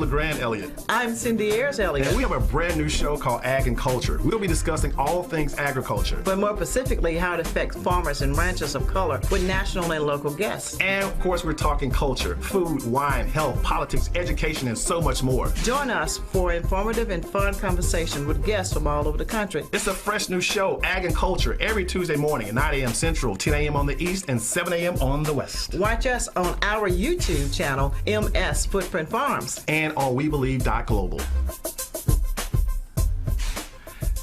LeGrand Elliott. I'm Cindy Ayers Elliott. And we have a brand new show called Ag and Culture. We'll be discussing all things agriculture. But more specifically, how it affects farmers and ranchers of color with national and local guests. And of course, we're talking culture, food, wine, health, politics, education, and so much more. Join us for informative and fun conversation with guests from all over the country. It's a fresh new show, Ag and Culture, every Tuesday morning at 9 a.m. Central, 10 a.m. on the East, and 7 a.m. on the West. Watch us on our YouTube channel, MS Footprint Farms. And on WeBelieve.global.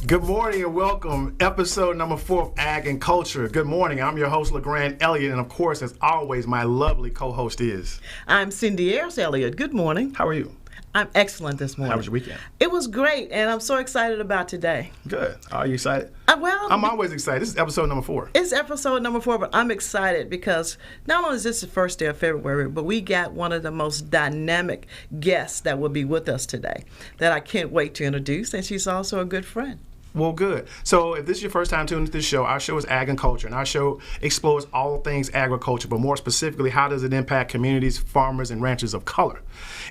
Good morning and welcome. Episode number 4 of Ag and Culture. Good morning. I'm your host, LeGrand Elliott, and of course, as always, my lovely co-host is... I'm Cindy Ayers Elliott. Good morning. How are you? I'm excellent this morning. How was your weekend? It was great, and I'm so excited about today. Good. Are you excited? Well, I'm always excited. This is episode number 4. It's episode number 4, but I'm excited because not only is this the first day of February, but we got one of the most dynamic guests that will be with us today that I can't wait to introduce, and she's also a good friend. Well, good. So if this is your first time tuning into this show, our show is Ag and Culture, and our show explores all things agriculture, but more specifically, how does it impact communities, farmers, and ranchers of color?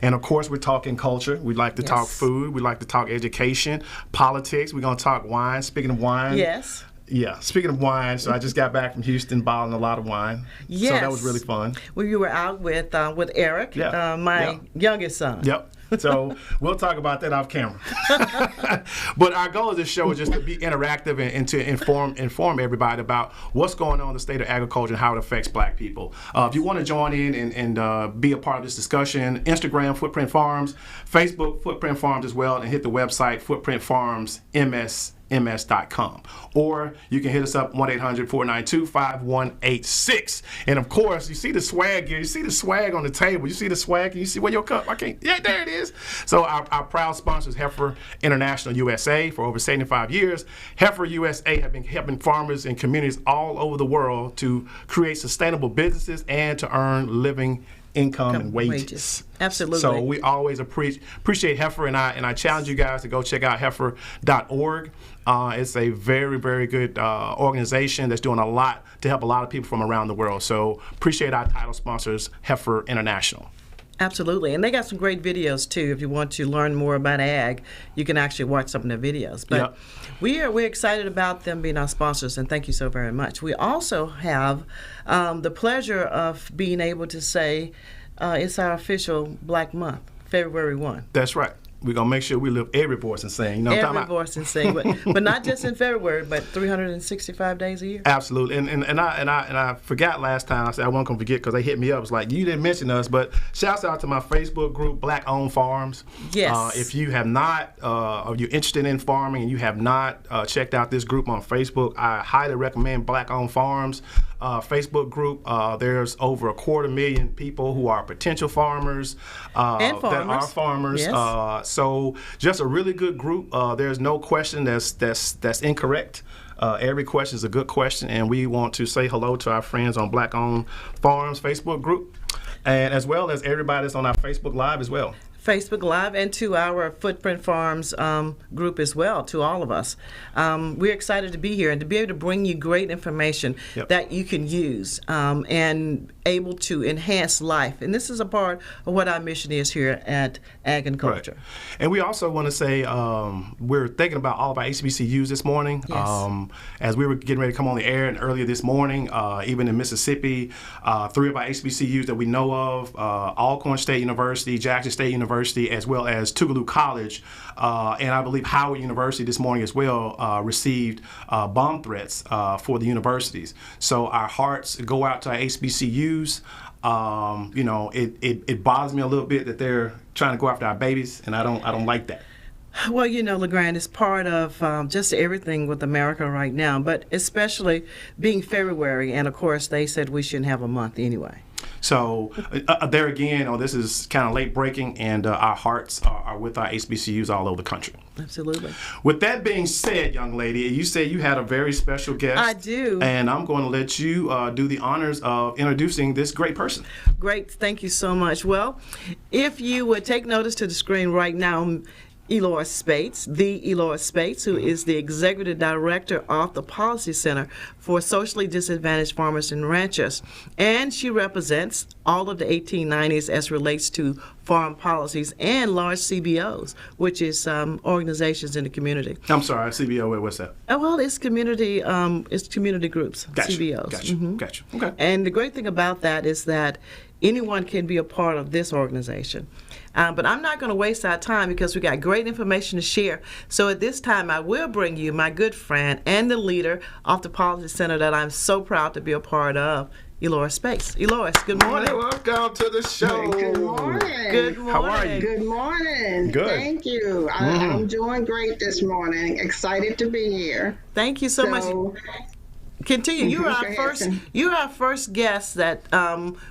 And of course, we're talking culture. We like to talk food. We like to talk education, politics. We're going to talk wine. Speaking of wine. Yes. Yeah, speaking of wine, so I just got back from Houston bottling a lot of wine. Yes. So that was really fun. Well, you were out with Eric, my youngest son. Yep. So we'll talk about that off camera. But our goal of this show is just to be interactive and to inform everybody about what's going on in the state of agriculture and how it affects Black people. If you want to join in and be a part of this discussion, Instagram, Footprint Farms, Facebook, Footprint Farms as well, and hit the website, Footprint Farms ms.com, or you can hit us up 1-800-492-5186. And of course, you see the swag here. You see the swag on the table. You see the swag. Can you see where your cup? Yeah, there it is. So our proud sponsors, Heifer International USA, for over 75 years. Heifer USA have been helping farmers and communities all over the world to create sustainable businesses and to earn living income and wages. Absolutely. So we always appreciate Heifer, and I challenge you guys to go check out heifer.org. It's a very, very good organization that's doing a lot to help a lot of people from around the world. So appreciate our title sponsors, Heifer International. Absolutely. And they got some great videos, too. If you want to learn more about ag, you can actually watch some of their videos. But we're excited about them being our sponsors, and thank you so very much. We also have the pleasure of being able to say it's our official Black Month, February 1. That's right. We're going to make sure we lift every voice and sing. You know what I'm talking about? Every voice and sing, but not just in February, but 365 days a year. Absolutely. And I forgot last time. I said I wasn't going to forget because they hit me up. It's like, you didn't mention us, but shouts out to my Facebook group, Black Owned Farms. Yes. If you have not, or you're interested in farming and you have not checked out this group on Facebook, I highly recommend Black Owned Farms. Facebook group. There's over 250,000 people who are potential farmers, and farmers. that are farmers. Yes. So just a really good group. There's no question that's incorrect. Every question is a good question, and we want to say hello to our friends on Black Owned Farms Facebook group, and as well as everybody that's on our Facebook Live as well. Facebook Live, and to our Footprint Farms group as well, to all of us. We're excited to be here and to be able to bring you great information that you can use and able to enhance life. And this is a part of what our mission is here at Ag and Culture. Right. And we also want to say we're thinking about all of our HBCUs this morning. Yes. As we were getting ready to come on the air, and earlier this morning, even in Mississippi, 3 of our HBCUs that we know of, Alcorn State University, Jackson State University, as well as Tougaloo College, and I believe Howard University this morning as well, received bomb threats for the universities. So our hearts go out to our HBCUs. It bothers me a little bit that they're trying to go after our babies, and I don't like that. Well, LeGrand, it's part of just everything with America right now, but especially being February, and of course they said we shouldn't have a month anyway. So there again, this is kind of late breaking, and our hearts are with our HBCUs all over the country. Absolutely. With that being said, young lady, you said you had a very special guest. I do. And I'm going to let you do the honors of introducing this great person. Great. Thank you so much. Well, if you would take notice to the screen right now, Eloris Speight, the Eloris Speight, who is the Executive Director of the Policy Center for Socially Disadvantaged Farmers and Ranchers. And she represents all of the 1890s as relates to farm policies and large CBOs, which is organizations in the community. I'm sorry, CBO, what's that? Well, it's community groups, Gotcha. CBOs. Gotcha. Gotcha. Okay. And the great thing about that is that anyone can be a part of this organization. But I'm not going to waste our time because we got great information to share. So at this time, I will bring you my good friend and the leader of the Policy Center that I'm so proud to be a part of, Eloris Speight. Eloris, good morning. Welcome to the show. Good morning. Good morning. How are you? Good morning. Good. Thank you. I'm doing great this morning. Excited to be here. Thank you so much. Continue. You're our first guest that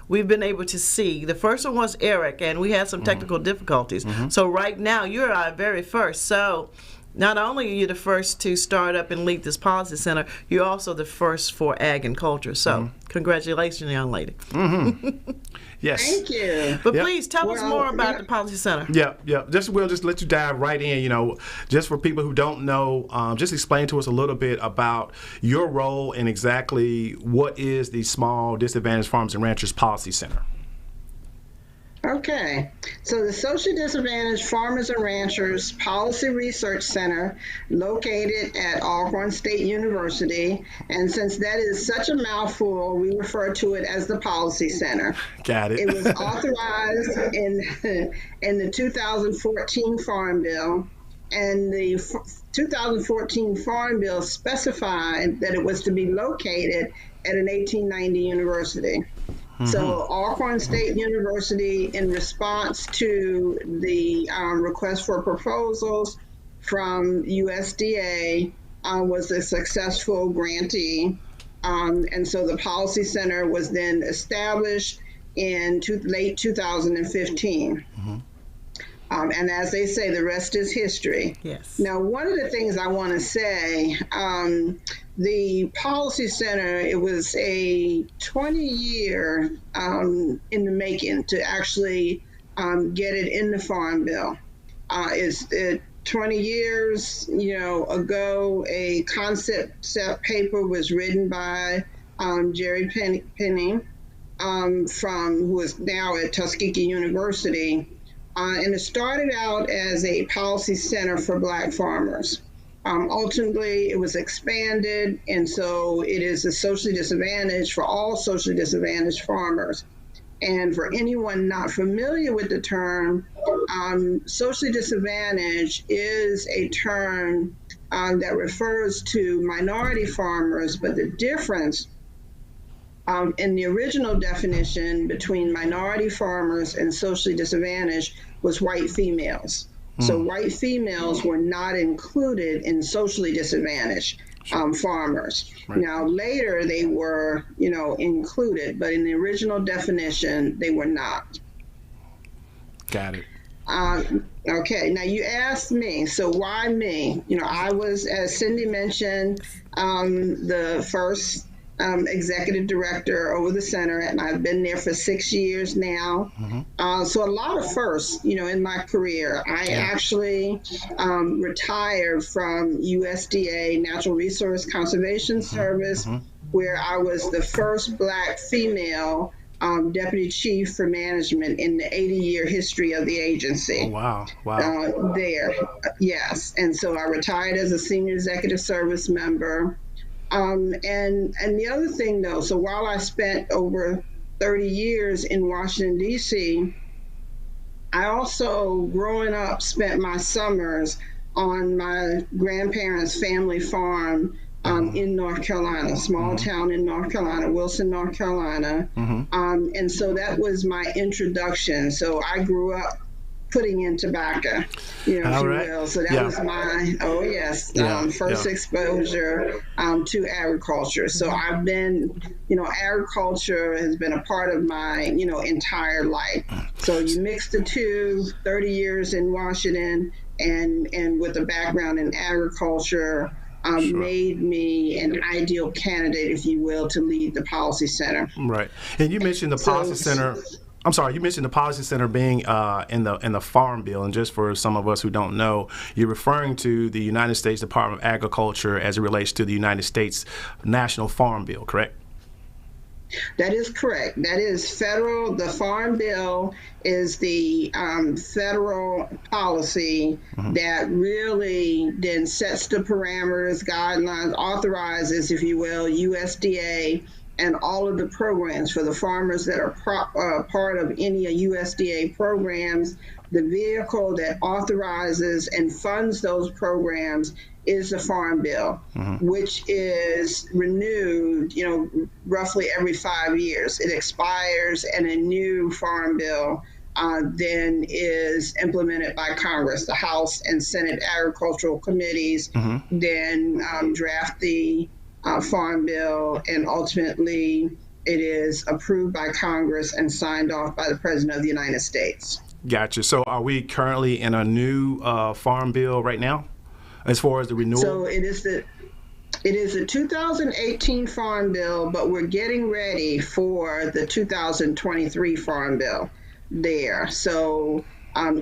we've been able to see. The first one was Eric, and we had some technical difficulties. So right now, you're our very first. So not only are you the first to start up and lead this policy center, you're also the first for ag and culture. So congratulations, young lady. Yes. Thank you. But please tell us more about the policy center. We'll just let you dive right in. Just for people who don't know, just explain to us a little bit about your role and exactly what is the Small Disadvantaged Farmers and Ranchers Policy Center. Okay, so the Socially Disadvantaged Farmers and Ranchers Policy Research Center, located at Alcorn State University, and since that is such a mouthful, we refer to it as the Policy Center. Got it. It was authorized in the 2014 Farm Bill, and the 2014 Farm Bill specified that it was to be located at an 1890 university. So Alcorn State University, in response to the request for proposals from USDA, was a successful grantee. And so the Policy Center was then established in late 2015. And as they say, the rest is history. Yes. Now, one of the things I want to say, the Policy Center, it was a 20-year in the making to actually get it in the Farm Bill. It's 20 years, ago, a concept paper was written by Jerry Penny, who is now at Tuskegee University. And it started out as a policy center for Black farmers. Ultimately, it was expanded, and so it is a socially disadvantaged for all socially disadvantaged farmers. And for anyone not familiar with the term, socially disadvantaged is a term that refers to minority farmers, but the difference in the original definition between minority farmers and socially disadvantaged was white females. So white females were not included in socially disadvantaged farmers. Right. Now, later they were, included, but in the original definition, they were not. Got it. Okay, now you asked me, so why me? I was, as Cindy mentioned, the first executive director over the center, and I've been there for 6 years now. So a lot of firsts, in my career. I actually retired from USDA Natural Resource Conservation Service, where I was the first Black female deputy chief for management in the 80-year history of the agency. Oh, wow. There, yes. And so I retired as a senior executive service member. And the other thing, though, so while I spent over 30 years in Washington, D.C., I also, growing up, spent my summers on my grandparents' family farm in North Carolina, small town in North Carolina, Wilson, North Carolina. And so that was my introduction. So I grew up putting in tobacco, if you will. So that was my, first exposure to agriculture. So I've been, agriculture has been a part of my, entire life. So you mix the two, 30 years in Washington and with a background in agriculture, made me an ideal candidate, if you will, to lead the Policy Center. Right. And you mentioned the Policy Center. I'm sorry, you mentioned the Policy Center being in the Farm Bill, and just for some of us who don't know, you're referring to the United States Department of Agriculture as it relates to the United States National Farm Bill, correct? That is correct. That is federal. The Farm Bill is the federal policy that really then sets the parameters, guidelines, authorizes, if you will, USDA and all of the programs for the farmers that are part of any USDA programs. The vehicle that authorizes and funds those programs is the Farm Bill, which is renewed, roughly every 5 years. It expires, and a new Farm Bill then is implemented by Congress. The House and Senate Agricultural Committees then draft the Farm Bill, and ultimately it is approved by Congress and signed off by the President of the United States. Gotcha. So are we currently in a new Farm Bill right now as far as the renewal? So it is the 2018 Farm Bill, but we're getting ready for the 2023 Farm Bill there. So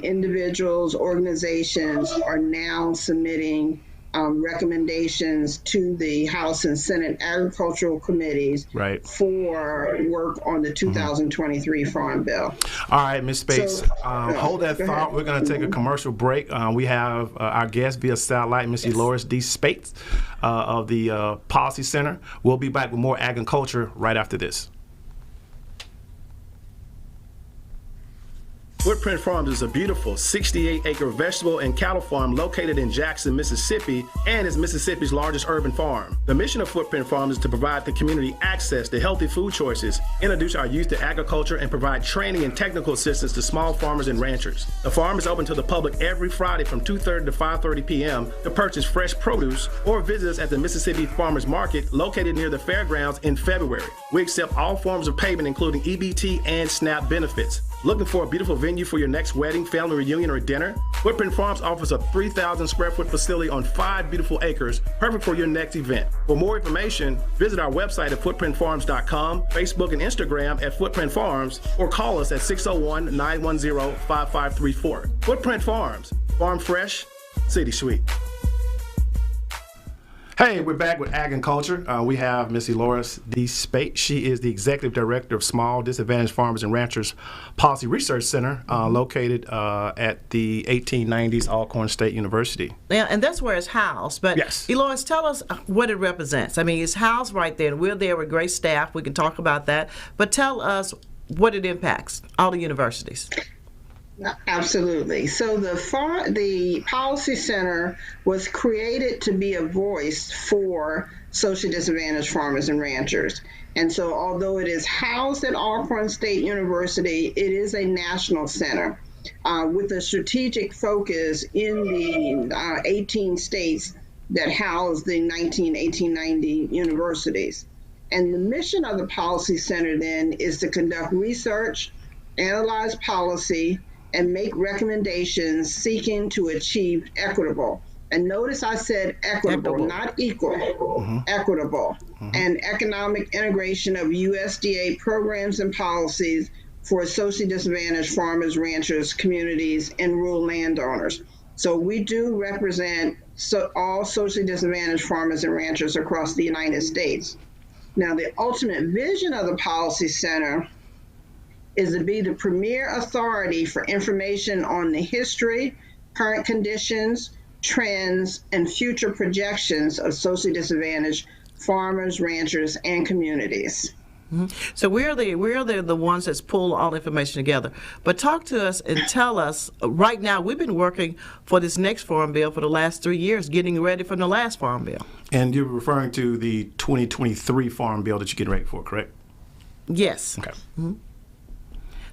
individuals, organizations are now submitting recommendations to the House and Senate Agricultural Committees for work on the 2023 Farm Bill. All right, Ms. Speight, hold that thought. We're going to take a commercial break. We have our guest via satellite, Ms. Eloris D. Speight of the Policy Center. We'll be back with more ag and culture right after this. Footprint Farms is a beautiful 68-acre vegetable and cattle farm located in Jackson, Mississippi, and is Mississippi's largest urban farm. The mission of Footprint Farms is to provide the community access to healthy food choices, introduce our youth to agriculture, and provide training and technical assistance to small farmers and ranchers. The farm is open to the public every Friday from 2:30 to 5:30 p.m. to purchase fresh produce or visit us at the Mississippi Farmers Market located near the fairgrounds in February. We accept all forms of payment, including EBT and SNAP benefits. Looking for a beautiful venue for your next wedding, family reunion, or dinner? Footprint Farms offers a 3,000 square foot facility on 5 beautiful acres, perfect for your next event. For more information, visit our website at footprintfarms.com, Facebook and Instagram at Footprint Farms, or call us at 601-910-5534. Footprint Farms, farm fresh, city sweet. Hey, we're back with Ag and Culture. We have Ms. Eloris D. Speight. She is the Executive Director of Small Disadvantaged Farmers and Ranchers Policy Research Center, located at the 1890s Alcorn State University. Yeah, and that's where it's housed. But yes. Eloris, tell us what it represents. I mean, it's housed right there, and we're there with great staff. We can talk about that. But tell us what it impacts, all the universities. Absolutely. So the Policy Center was created to be a voice for socially disadvantaged farmers and ranchers. And so although it is housed at Alcorn State University, it is a national center with a strategic focus in the 18 states that house the 1890 universities. And the mission of the Policy Center then is to conduct research, analyze policy, and make recommendations seeking to achieve equitable. And notice I said equitable. Not equal, equitable, and economic integration of USDA programs and policies for socially disadvantaged farmers, ranchers, communities, and rural landowners. So we do represent all socially disadvantaged farmers and ranchers across the United States. Now, the ultimate vision of the Policy Center is to be the premier authority for information on the history, current conditions, trends, and future projections of socially disadvantaged farmers, ranchers, and communities. So we're the ones that's pull all the information together. But talk to us and tell us, right now, we've been working for this next Farm Bill for the last 3 years, getting ready for the last Farm Bill. And you're referring to the 2023 Farm Bill that you're getting ready for, correct? Yes. Okay.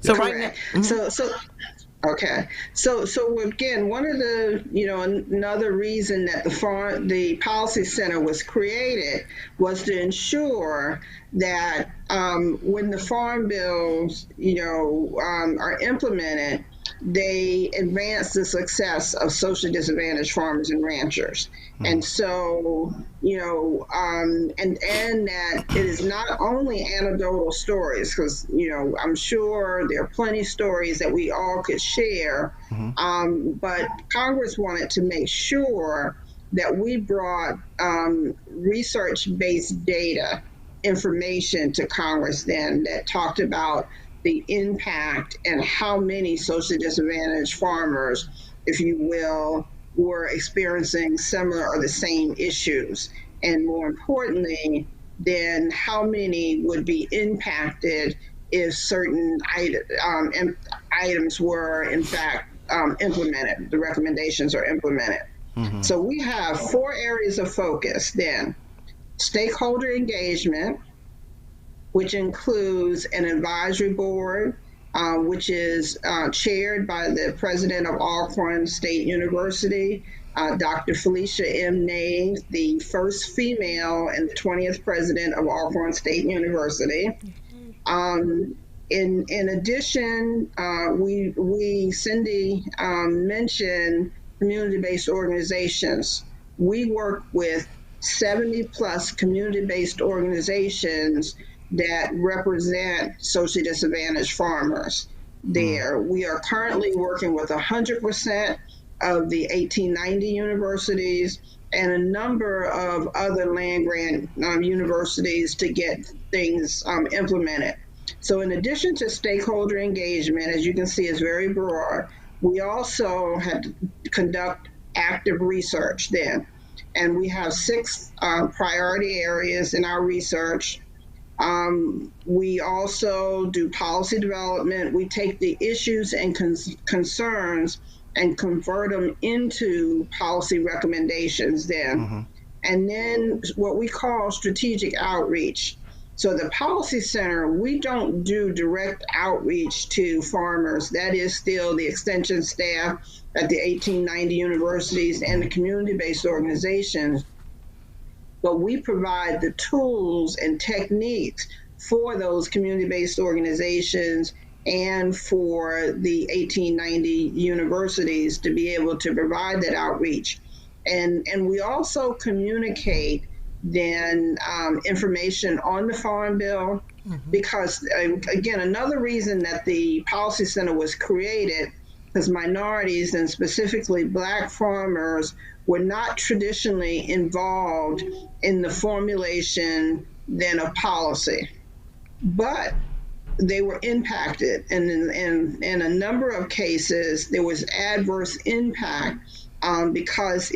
So correct. Right now, So again, one of the, another reason that the Policy Center was created was to ensure that when the farm bills, are implemented, they advance the success of socially disadvantaged farmers and ranchers. And so, and that it is not only anecdotal stories, because, I'm sure there are plenty of stories that we all could share, but Congress wanted to make sure that we brought research-based data information to Congress then that talked about the impact and how many socially disadvantaged farmers, if you will, were experiencing similar or the same issues. And more importantly, then how many would be impacted if certain items were in fact implemented, the recommendations are implemented. So we have 4 areas of focus then. Stakeholder engagement, which includes an advisory board, which is chaired by the president of Alcorn State University, Dr. Felicia M. Nave, the first female and the 20th president of Alcorn State University. In addition, Cindy mentioned community-based organizations. We work with 70 plus community-based organizations that represent socially disadvantaged farmers there. We are currently working with 100% of the 1890 universities and a number of other land-grant universities to get things implemented. So in addition to stakeholder engagement, as you can see, is very broad, we also had to conduct active research then. And we have 6 priority areas in our research. We also do policy development. We take the issues and concerns and convert them into policy recommendations then. And then what we call strategic outreach. So the Policy Center, we don't do direct outreach to farmers. That is still the extension staff at the 1890 universities and the community-based organizations. But we provide the tools and techniques for those community-based organizations and for the 1890 universities to be able to provide that outreach. And we also communicate then information on the Farm Bill, because again, another reason that the Policy Center was created, because minorities and specifically Black farmers were not traditionally involved in the formulation then of policy, but they were impacted, and in a number of cases there was adverse impact because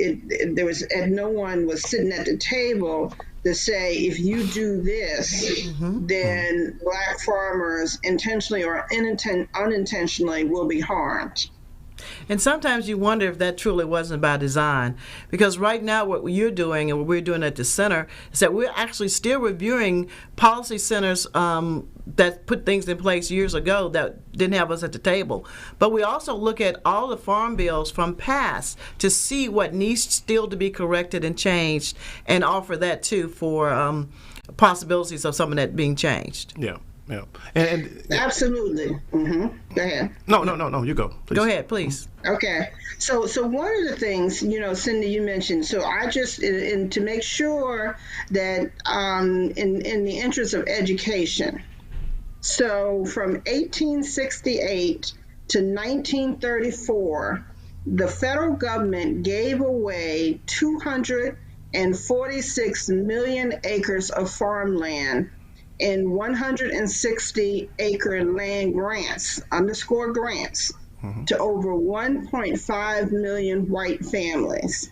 no one was sitting at the table to say, if you do this, then Black farmers intentionally or unintentionally will be harmed. And sometimes you wonder if that truly wasn't by design, because right now what you're doing and what we're doing at the center is that we're actually still reviewing policy centers that put things in place years ago that didn't have us at the table. But we also look at all the farm bills from past to see what needs still to be corrected and changed, and offer that too for possibilities of some of that being changed. Yeah. Yeah, and absolutely. Go ahead. No, you go. Please. Go ahead, please. Okay. So one of the things, Cindy, you mentioned. So I just, to make sure that in the interest of education. So from 1868 to 1934, the federal government gave away 246 million acres of farmland in 160-acre land grants, underscore grants, to over 1.5 million white families.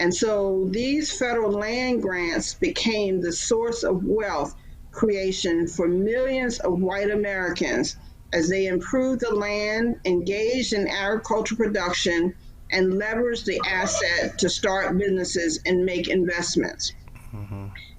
And so these federal land grants became the source of wealth creation for millions of white Americans as they improved the land, engaged in agricultural production, and leveraged the asset to start businesses and make investments.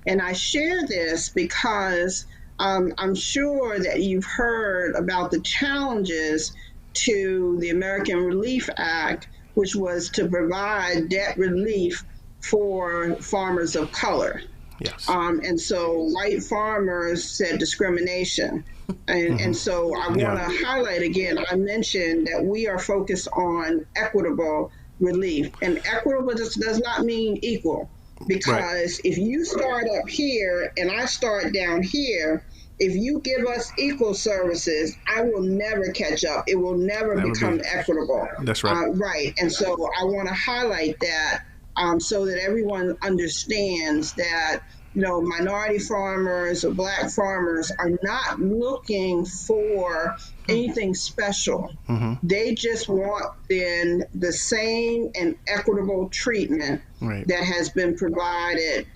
And I share this because I'm sure that you've heard about the challenges to the American Relief Act, which was to provide debt relief for farmers of color. Yes. And so white farmers said discrimination. And so I want to highlight again, I mentioned that we are focused on equitable relief. And equitable just does not mean equal, because if you start up here and I start down here, if you give us equal services, I will never catch up. It will never become equitable. That's right. Right. And so I want to highlight that so that everyone understands that, minority farmers or Black farmers are not looking for anything special. They just want then the same and equitable treatment that has been provided,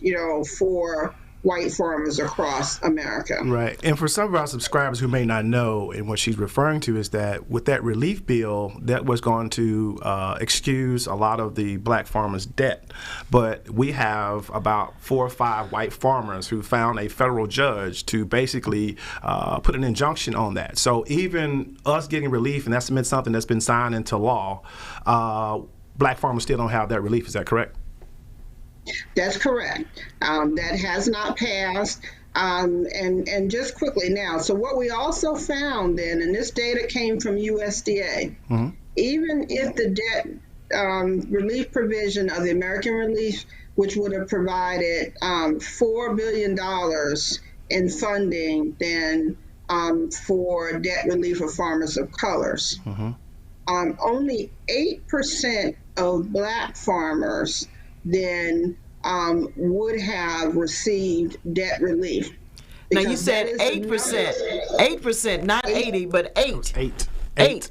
for white farmers across America. Right. And for some of our subscribers who may not know, and what she's referring to is that with that relief bill, that was going to excuse a lot of the Black farmers' debt. But we have about 4 or 5 white farmers who found a federal judge to basically put an injunction on that. So even us getting relief, and that's been something that's been signed into law, Black farmers still don't have that relief. Is that correct? That's correct. That has not passed. And just quickly now, so what we also found then, and this data came from USDA, even if the debt relief provision of the American Relief, which would have provided $4 billion in funding then for debt relief of farmers of colors, only 8% of Black farmers then would have received debt relief. Now you said 8%, not 80, but 8.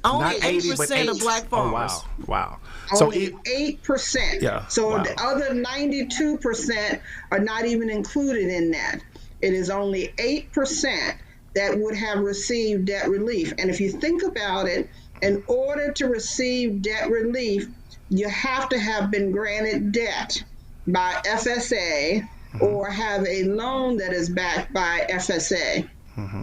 Only 8% of Black farmers. Oh, wow. Only 8%. Yeah. So the other 92% are not even included in that. It is only 8% that would have received debt relief. And if you think about it, in order to receive debt relief, you have to have been granted debt by FSA or have a loan that is backed by FSA.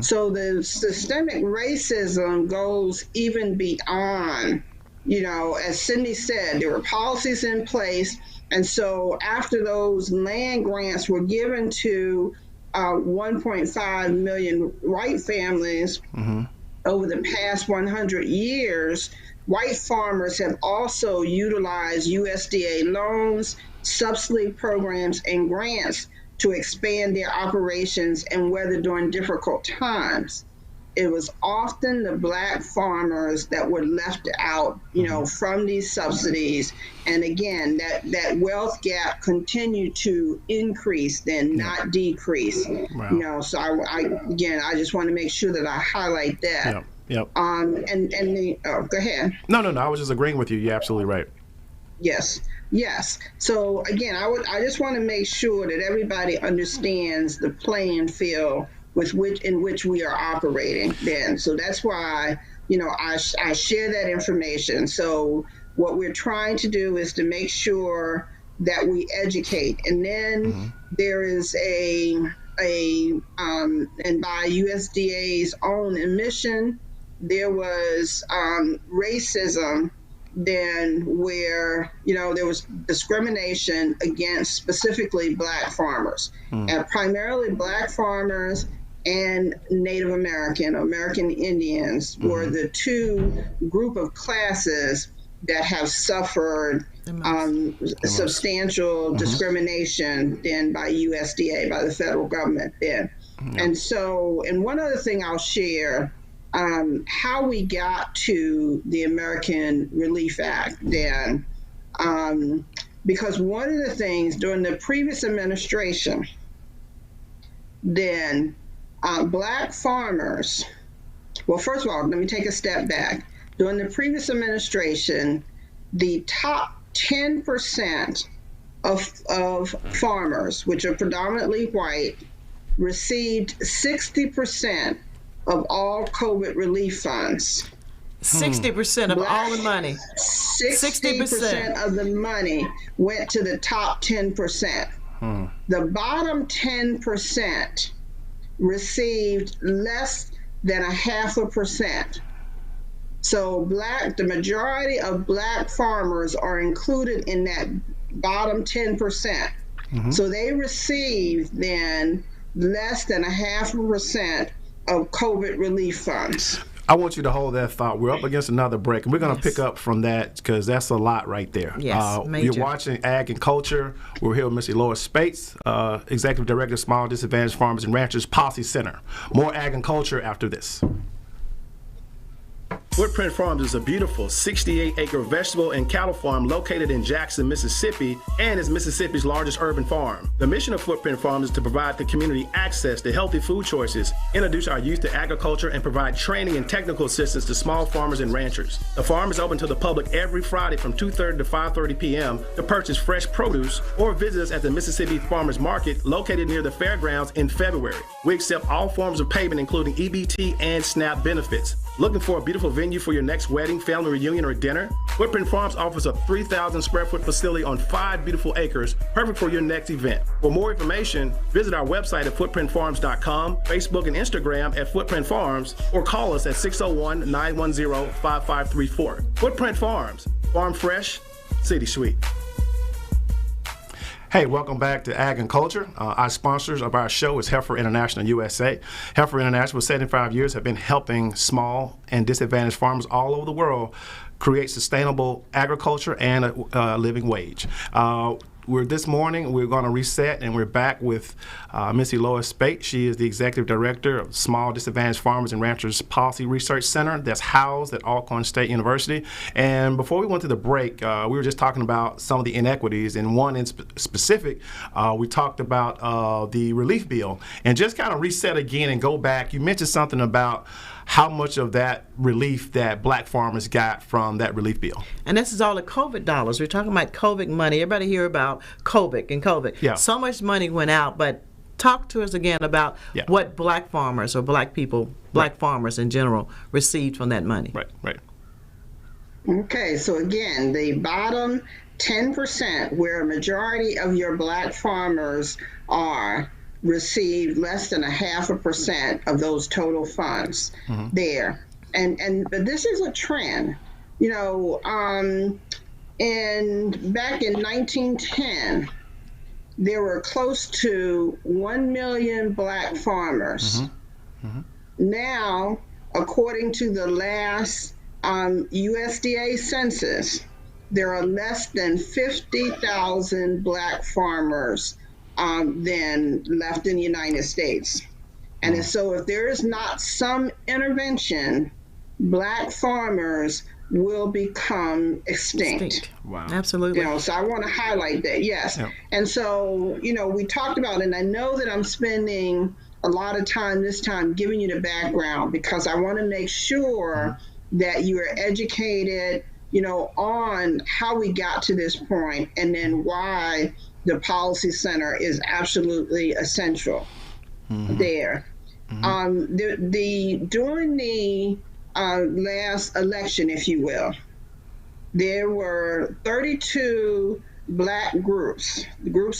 So the systemic racism goes even beyond, as Cindy said, there were policies in place. And so after those land grants were given to 1.5 million white families over the past 100 years, white farmers have also utilized USDA loans, subsidy programs, and grants to expand their operations and weather during difficult times. It was often the Black farmers that were left out, from these subsidies. And again, that wealth gap continued to increase, then not decrease. Wow. So I just want to make sure that I highlight that. Yep. Go ahead. No. I was just agreeing with you. You're absolutely right. Yes. So again, I just want to make sure that everybody understands the playing field in which we are operating then. So that's why, I share that information. So what we're trying to do is to make sure that we educate. And then there is and by USDA's own admission, there was racism then where, there was discrimination against specifically Black farmers, and primarily Black farmers and Native American Indians were the two group of classes that have suffered substantial discrimination then by USDA, by the federal government then. And so, and one other thing I'll share, how we got to the American Relief Act then, because one of the things during the previous administration, then Black farmers, well, first of all, let me take a step back. During the previous administration, the top 10% of farmers, which are predominantly white, received 60% of all COVID relief funds. 60% of all the money. 60% of the money went to the top 10%. The bottom 10% received less than 0.5%. So the majority of Black farmers are included in that bottom 10%. So they received then less than 0.5% of COVID relief funds. I want you to hold that thought. We're up against another break, and we're going to pick up from that because that's a lot right there. Yes, major. You're watching Ag and Culture. We're here with Ms. Eloris Speight, Executive Director of Small Disadvantaged Farmers and Ranchers Policy Center. More Ag and Culture after this. Footprint Farms is a beautiful 68-acre vegetable and cattle farm located in Jackson, Mississippi, and is Mississippi's largest urban farm. The mission of Footprint Farms is to provide the community access to healthy food choices, introduce our youth to agriculture, and provide training and technical assistance to small farmers and ranchers. The farm is open to the public every Friday from 2:30 to 5:30 p.m. to purchase fresh produce or visit us at the Mississippi Farmers Market located near the fairgrounds in February. We accept all forms of payment, including EBT and SNAP benefits. Looking for a beautiful venue for your next wedding, family reunion, or dinner? Footprint Farms offers a 3,000 square foot facility on 5 beautiful acres, perfect for your next event. For more information, visit our website at footprintfarms.com, Facebook and Instagram at Footprint Farms, or call us at 601-910-5534. Footprint Farms, farm fresh, city sweet. Hey, welcome back to Ag and Culture. Our sponsors of our show is Heifer International USA. Heifer International, for 75 years, have been helping small and disadvantaged farmers all over the world create sustainable agriculture and a living wage. This morning, we're going to reset, and we're back with Ms. Eloris Speight. She is the Executive Director of Small Disadvantaged Farmers and Ranchers Policy Research Center that's housed at Alcorn State University. And before we went to the break, we were just talking about some of the inequities, and one in specific, we talked about the relief bill. And just kind of reset again and go back, you mentioned something about how much of that relief that black farmers got from that relief bill. And this is all the COVID dollars. We're talking about COVID money. Everybody hear about COVID and COVID. Yeah. So much money went out, but talk to us again about what black farmers or black people, black farmers in general, received from that money. Right. Okay, so again, the bottom 10%, where a majority of your black farmers are, received less than 0.5% of those total funds there. But this is a trend. You know, back in 1910, there were close to 1 million black farmers. Now, according to the last USDA census, there are less than 50,000 black farmers then left in the United States. And so if there is not some intervention, black farmers will become extinct. Wow. Absolutely. You know, so I want to highlight that, yes. Yeah. And so, you know, we talked about it, and I know that I'm spending a lot of time this time giving you the background because I want to make sure that you are educated, you know, on how we got to this point and then why the Policy Center is absolutely essential there. During the last election, if you will, there were 32 black groups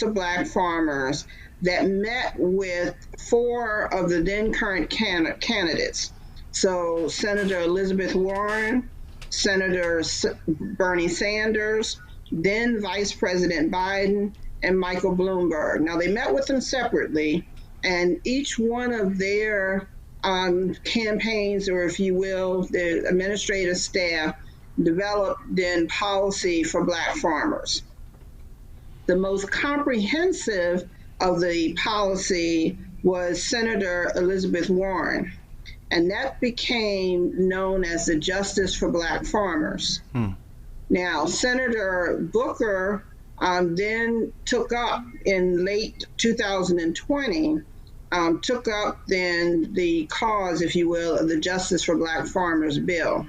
of black farmers that met with 4 of the then current candidates. So Senator Elizabeth Warren, Senator Bernie Sanders, then Vice President Biden, and Michael Bloomberg. Now, they met with them separately, and each one of their campaigns, or if you will, the administrative staff, developed then policy for black farmers. The most comprehensive of the policy was Senator Elizabeth Warren, and that became known as the Justice for Black Farmers. Now, Senator Booker then took up in late 2020, took up then the cause, if you will, of the Justice for Black Farmers bill.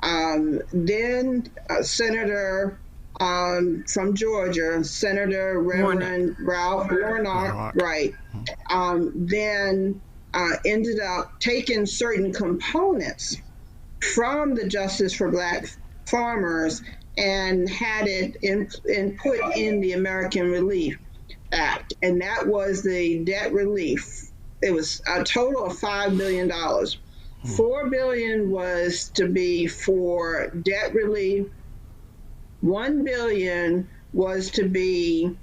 Then Senator from Georgia, Senator Reverend Ralph Warnock, right, then ended up taking certain components from the Justice for Black Farmers and had it put in the American Relief Act, and that was the debt relief. It was a total of $5 billion. $4 billion was to be for debt relief. $1 billion was to be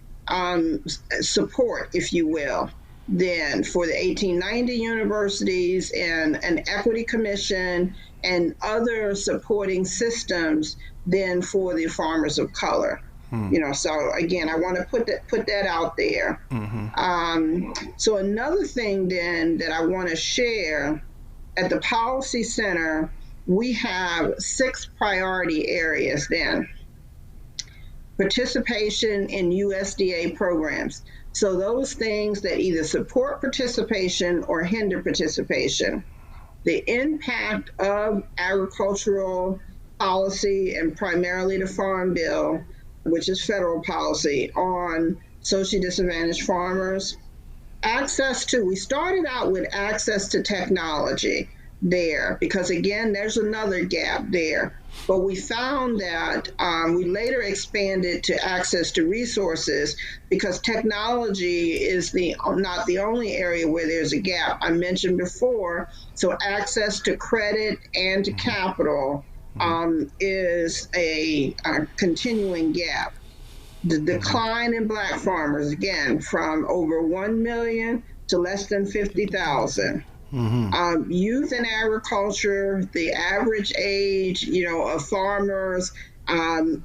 support, if you will. then for the 1890 universities and an equity commission and other supporting systems then for the farmers of color. So again, I want to put that out there. So another thing then that I want to share, at the Policy Center, we have 6 priority areas then. Participation in USDA programs. So those things that either support participation or hinder participation. The impact of agricultural policy, and primarily the Farm Bill, which is federal policy, on socially disadvantaged farmers. We started out with access to technology there, because again, there's another gap there. But we found that we later expanded to access to resources, because technology is not the only area where there's a gap. I mentioned before, so access to credit and to capital is a continuing gap. The decline in Black farmers, again, from over 1 million to less than 50,000. Youth in agriculture, the average age, of farmers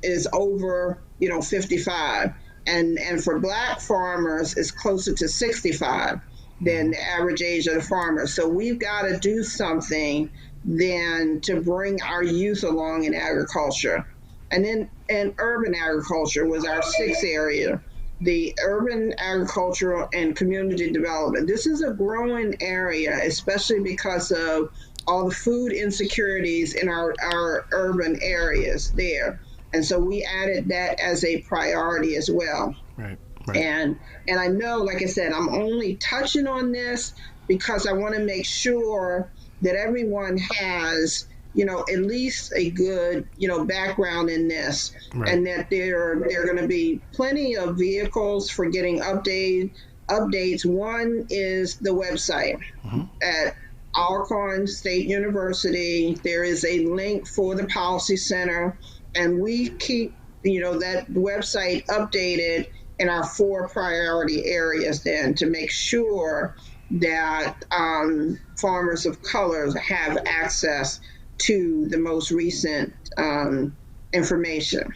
is over, 55. And for Black farmers, it's closer to 65 than the average age of the farmers. So we've got to do something then to bring our youth along in agriculture. And urban agriculture was our 6th area. The urban agricultural and community development. This is a growing area, especially because of all the food insecurities in our urban areas there. And so we added that as a priority as well. Right. And I know, like I said, I'm only touching on this because I want to make sure that everyone has at least a good, background in this, and that there are going to be plenty of vehicles for getting updates. One is the website at Alcorn State University. There is a link for the Policy Center, and we keep, that website updated in our 4 priority areas then to make sure that farmers of color have access to the most recent information.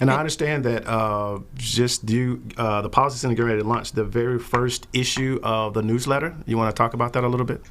And I understand that the Policy Center getting ready to launch the very first issue of the newsletter. You want to talk about that a little bit?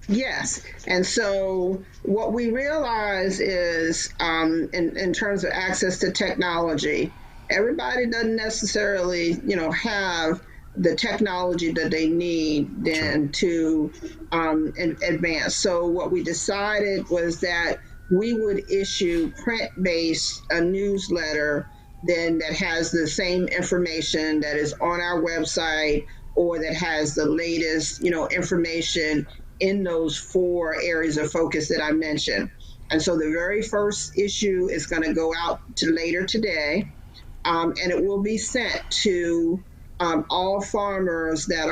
Yes. And so what we realize is in terms of access to technology, everybody doesn't necessarily, have the technology that they need then to advance. So what we decided was that we would issue print-based a newsletter then that has the same information that is on our website, or that has the latest, information in those 4 areas of focus that I mentioned. And so the very first issue is going to go out later today, and it will be sent to all farmers that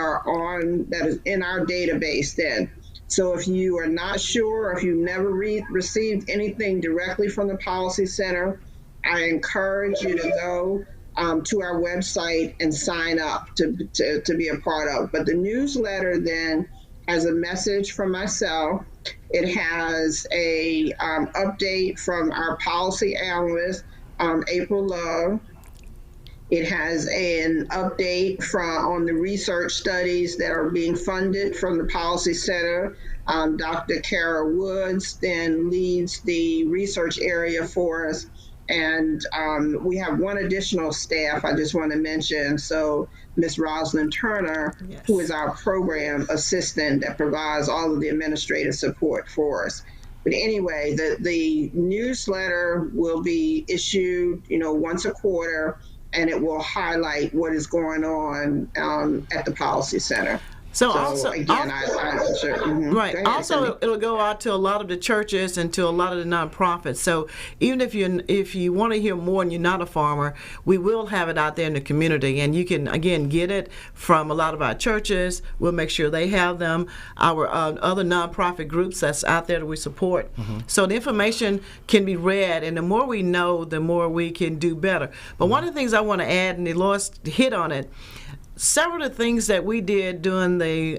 is in our database then. So if you are not sure, or if you've never received anything directly from the Policy Center, I encourage you to go to our website and sign up to be a part of. But the newsletter then has a message from myself. It has a update from our policy analyst, April Love. It has an update on the research studies that are being funded from the Policy Center. Dr. Kara Woods then leads the research area for us. And we have one additional staff I just want to mention. So Ms. Rosalind Turner, yes, who is our program assistant that provides all of the administrative support for us. But anyway, the newsletter will be issued, once a quarter, and it will highlight what is going on at the Policy Center. So also, again, right. Ahead, also, it'll go out to a lot of the churches and to a lot of the nonprofits. So even if you want to hear more and you're not a farmer, we will have it out there in the community, and you can again get it from a lot of our churches. We'll make sure they have them. Our other nonprofit groups that's out there that we support. So the information can be read, and the more we know, the more we can do better. But one of the things I want to add, and Eloris hit on it. several of the things that we did during the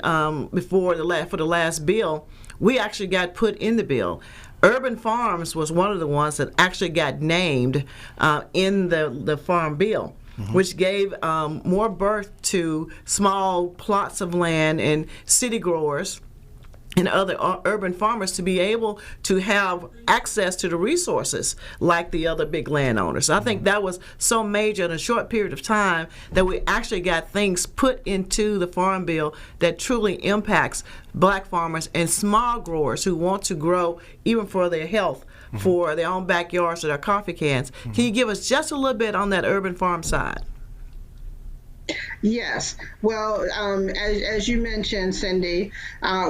for the last bill, we actually got put in the bill. Urban farms was one of the ones that actually got named in the farm bill, which gave more birth to small plots of land and city growers and other urban farmers to be able to have access to the resources like the other big landowners. I think that was so major in a short period of time that we actually got things put into the farm bill that truly impacts black farmers and small growers who want to grow even for their health, for their own backyards or their coffee cans. Can you give us just a little bit on that urban farm side? Yes. Well, as you mentioned, Cindy,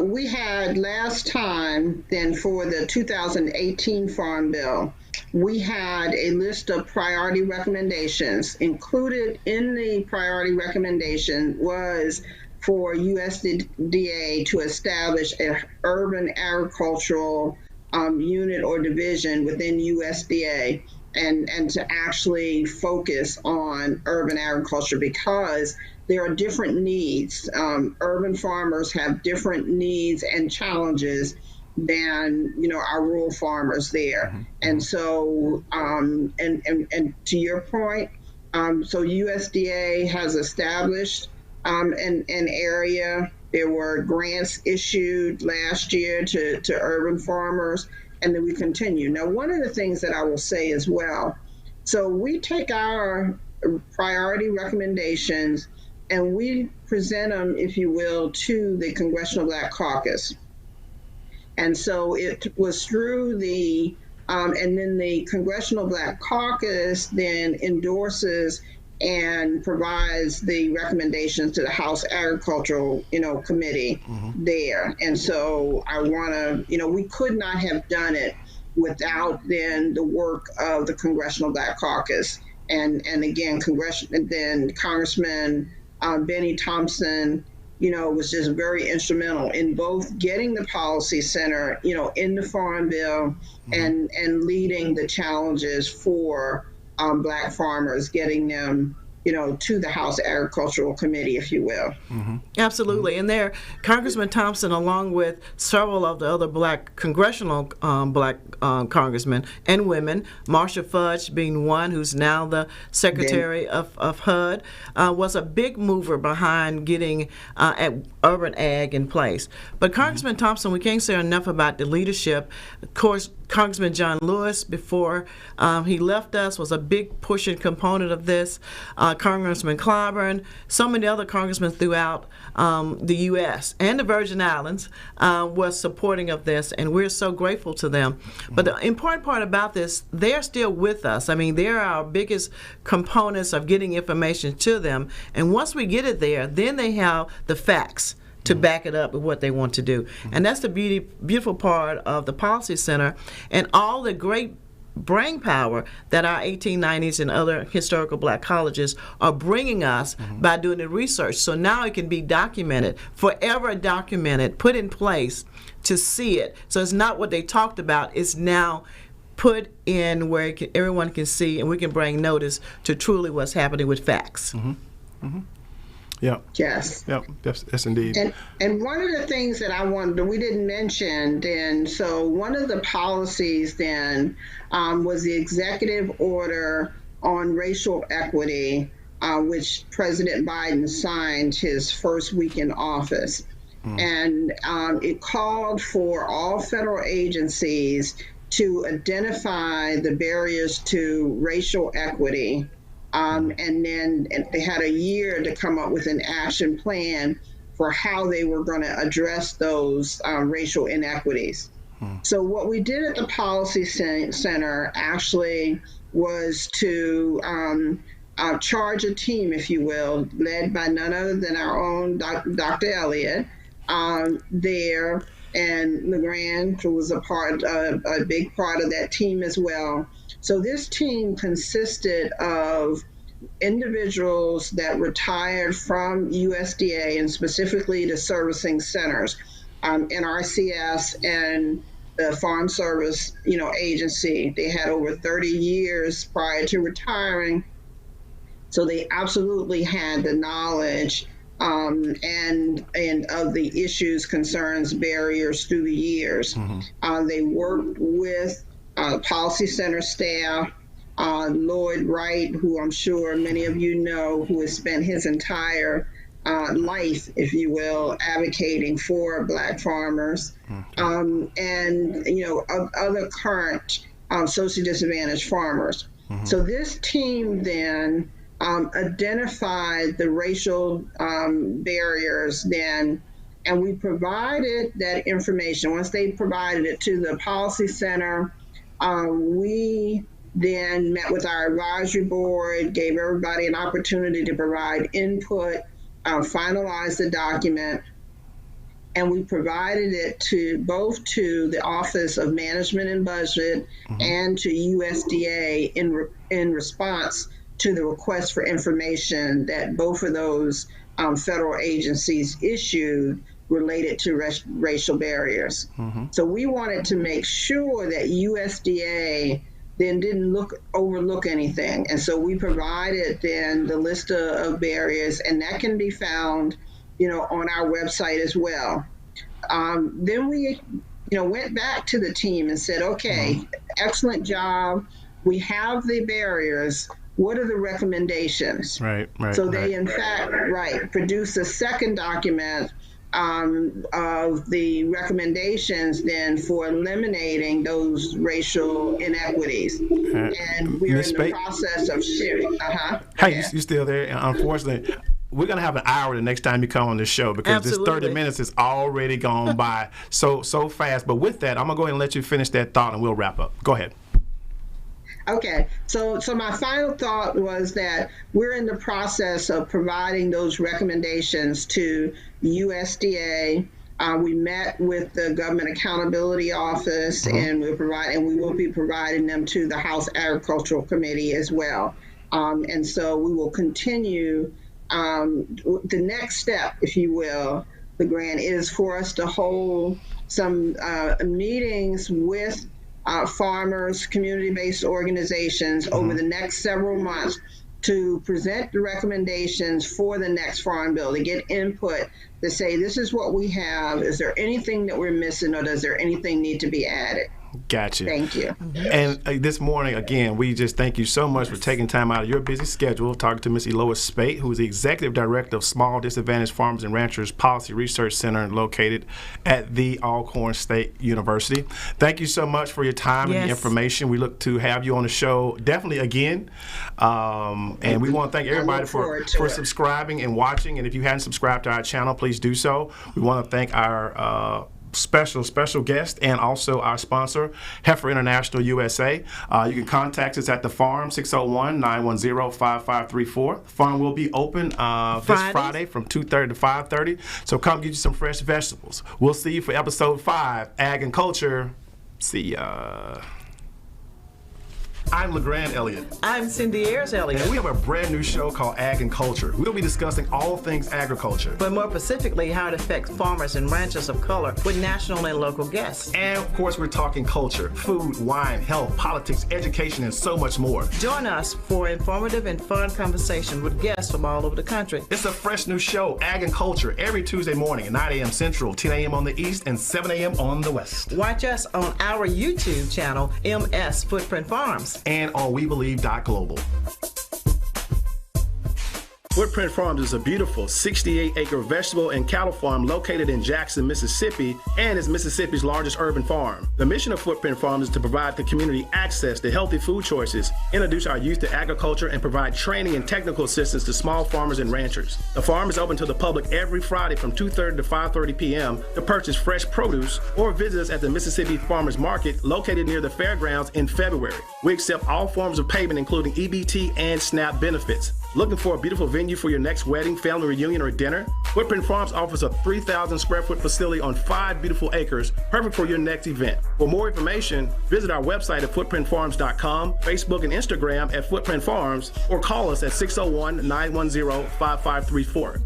we had last time then for the 2018 Farm Bill, we had a list of priority recommendations. Included in the priority recommendation was for USDA to establish an urban agricultural unit or division within USDA. And to actually focus on urban agriculture because there are different needs. Urban farmers have different needs and challenges than our rural farmers there. And so, and to your point, so USDA has established an area. There were grants issued last year to urban farmers. And then we continue. Now, one of the things that I will say as well, so we take our priority recommendations and we present them, if you will, to the Congressional Black Caucus. And so it was through the, and then the Congressional Black Caucus then endorses and provides the recommendations to the House Agricultural, Committee there. And so I want to, we could not have done it without then the work of the Congressional Black Caucus. And again, Congressman Benny Thompson, was just very instrumental in both getting the policy center, in the Farm Bill and leading the challenges for black farmers, getting them, to the House Agricultural Committee, if you will. Absolutely. And there, Congressman Thompson, along with several of the other black congressional black congressmen and women, Marsha Fudge being one, who's now the Secretary of HUD, was a big mover behind getting urban ag in place. But Congressman Thompson, we can't say enough about the leadership. Of course, Congressman John Lewis, before he left us, was a big pushing component of this. Congressman Clyburn, so many other congressmen throughout the U.S. and the Virgin Islands was supporting of this, and we're so grateful to them. But the important part about this, they're still with us. I mean, they're our biggest components of getting information to them. And once we get it there, then they have the facts to back it up with what they want to do. And that's the beautiful part of the Policy Center and all the great brain power that our 1890s and other historical black colleges are bringing us by doing the research. So now it can be documented, forever documented, put in place to see it. So it's not what they talked about, it's now put in where everyone can see, and we can bring notice to truly what's happening with facts. Yeah. Yes. Yeah. Yes, indeed. And one of the things that we didn't mention then, so one of the policies then was the executive order on racial equity, which President Biden signed his first week in office. And it called for all federal agencies to identify the barriers to racial equity. And then they had a year to come up with an action plan for how they were going to address those racial inequities. So what we did at the Policy Center actually was to charge a team, if you will, led by none other than our own Dr. Elliott there, and LeGrand, who was a big part of that team as well. So this team consisted of individuals that retired from USDA and specifically the servicing centers, NRCS and the Farm Service, Agency. They had over 30 years prior to retiring So they absolutely had the knowledge and of the issues, concerns, barriers through the years. They worked with Policy Center staff, Lloyd Wright, who I'm sure many of you know, who has spent his entire life, if you will, advocating for Black farmers, and other current socially disadvantaged farmers. So this team then identified the racial barriers then, and we provided that information. Once they provided it to the Policy Center, we then met with our advisory board, gave everybody an opportunity to provide input, finalized the document, and we provided it to both to the Office of Management and Budget and to USDA in response to the request for information that both of those federal agencies issued related to racial barriers. So we wanted to make sure that USDA then didn't overlook anything. And so we provided then the list of barriers, and that can be found, on our website as well. Then we, went back to the team and said, okay, excellent job. We have the barriers. What are the recommendations? Right. So they, in fact, produced a second document of the recommendations then for eliminating those racial inequities. And we're in the process of sharing. Hey, you still there? Unfortunately, we're going to have an hour the next time you come on this show, because this 30 minutes is already gone by so fast. But with that, I'm going to go ahead and let you finish that thought, and we'll wrap up. Go ahead. Okay, so my final thought was that we're in the process of providing those recommendations to USDA. We met with the Government Accountability Office, and we will be providing them to the House Agricultural Committee as well. And so we will continue. The next step, if you will, the grant is for us to hold some meetings with farmers, community-based organizations over the next several months to present the recommendations for the next farm bill, to get input, to say, this is what we have. Is there anything that we're missing, or does there anything need to be added? Gotcha. Thank you. And this morning, again, we just thank you so much for taking time out of your busy schedule, talking to Ms. Eloris Speight, who is the Executive Director of Small Disadvantaged Farmers and Ranchers Policy Research Center located at the Alcorn State University. Thank you so much for your time and your information. We look to have you on the show definitely again. And we want to thank everybody for subscribing and watching. And if you hadn't subscribed to our channel, please do so. We want to thank our special guest and also our sponsor, Heifer International USA. You can contact us at the farm, 601-910-5534. The farm will be open this Friday from 2:30 to 5:30. So come get you some fresh vegetables. We'll see you for episode 5, Ag and Culture. See ya. I'm LeGrand Elliott. I'm Cindy Ayers Elliott. And we have a brand new show called Ag and Culture. We'll be discussing all things agriculture. But more specifically, how it affects farmers and ranchers of color with national and local guests. And of course, we're talking culture, food, wine, health, politics, education, and so much more. Join us for informative and fun conversation with guests from all over the country. It's a fresh new show, Ag and Culture, every Tuesday morning at 9 a.m. Central, 10 a.m. on the East, and 7 a.m. on the West. Watch us on our YouTube channel, MS Footprint Farms. And on WeBelieve.global. Footprint Farms is a beautiful 68-acre vegetable and cattle farm located in Jackson, Mississippi, and is Mississippi's largest urban farm. The mission of Footprint Farms is to provide the community access to healthy food choices, introduce our youth to agriculture, and provide training and technical assistance to small farmers and ranchers. The farm is open to the public every Friday from 2:30 to 5:30 p.m. to purchase fresh produce, or visit us at the Mississippi Farmers Market located near the fairgrounds in February. We accept all forms of payment, including EBT and SNAP benefits. Looking for a beautiful venue for your next wedding, family reunion, or dinner? Footprint Farms offers a 3,000 square foot facility on 5 beautiful acres, perfect for your next event. For more information, visit our website at footprintfarms.com, Facebook and Instagram at Footprint Farms, or call us at 601-910-5534.